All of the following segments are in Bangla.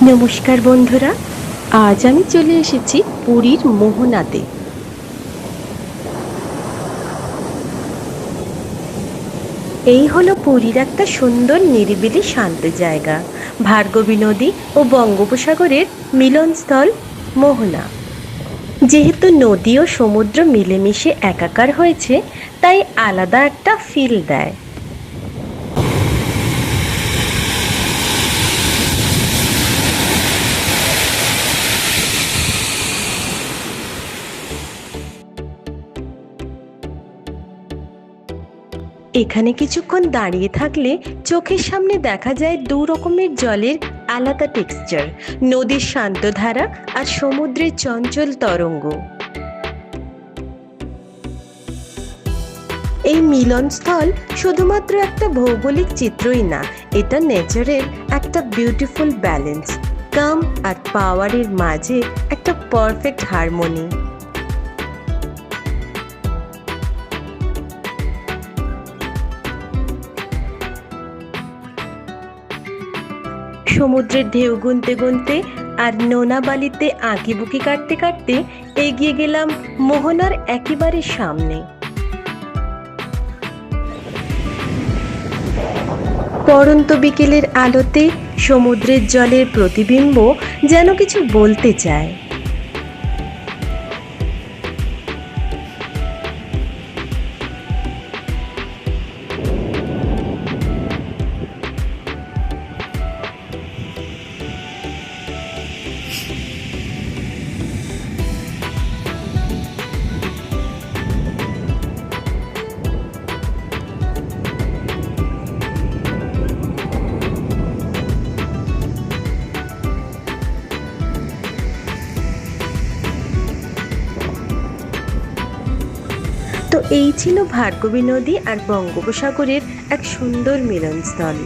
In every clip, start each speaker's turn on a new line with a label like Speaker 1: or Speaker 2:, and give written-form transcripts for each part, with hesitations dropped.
Speaker 1: নমস্কার বন্ধুরা, আজ আমি চলে এসেছি পুরীর মোহনাতে। এই হলো পুরীর একটা সুন্দর নিরিবিলি শান্ত জায়গা, ভার্গবী নদী ও বঙ্গোপসাগরের মিলনস্থল মোহনা। যেহেতু নদী ও সমুদ্র মিলেমিশে একাকার হয়েছে, তাই আলাদা একটা ফিল দেয়। এখানে কিছুক্ষণ দাঁড়িয়ে থাকলে চোখের সামনে দেখা যায় দু রকমের জলের আলাদা টেক্সচার, নদীর শান্ত ধারা আর সমুদ্রের চঞ্চল তরঙ্গ। এই মিলনস্থল শুধুমাত্র একটা ভৌগোলিক চিত্রই না, এটা নেচারের একটা বিউটিফুল ব্যালেন্স, কাম আর পাওয়ারের মাঝে একটা পারফেক্ট হারমোনি। সমুদ্রের ঢেউ গুনতে গুনতে আর নোনা বালিতে আঁকিবুকি কাটতে কাটতে এগিয়ে গেলাম মোহনার একেবারে সামনে। পড়ন্ত বিকেলের আলোতে সমুদ্রের জলের প্রতিবিম্ব যেন কিছু বলতে চায়। তো এই ছিল ভার্গবী নদী আর বঙ্গোপসাগরের এক সুন্দর মিলনস্থল।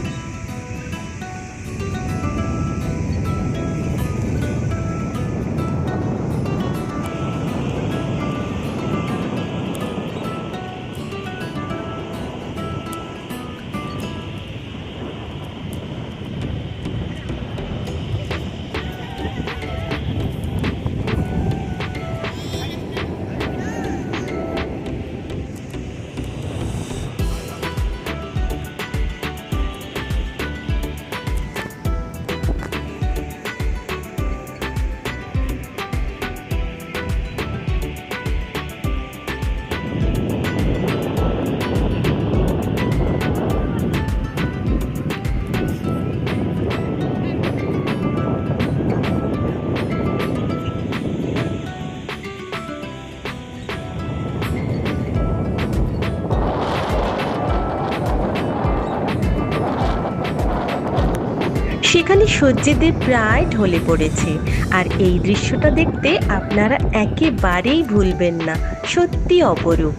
Speaker 1: সেখানে সূর্যদেব প্রায় ঢলে পড়েছে, আর এই দৃশ্যটা দেখতে আপনারা একেবারেই ভুলবেন না, সত্যি অপরূপ।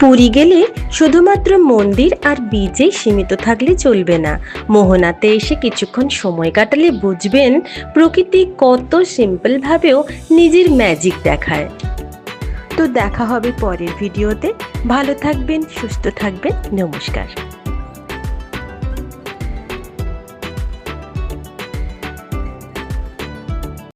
Speaker 1: পুরী গেলে শুধুমাত্র মন্দির আর বিচে সীমিত থাকলে চলবে না, মোহনাতে এসে কিছুক্ষণ সময় কাটালে বুঝবেন প্রকৃতি কত সিম্পলভাবেও নিজের ম্যাজিক দেখায়। তো দেখা হবে পরের ভিডিওতে। ভালো থাকবেন, সুস্থ থাকবেন, নমস্কার।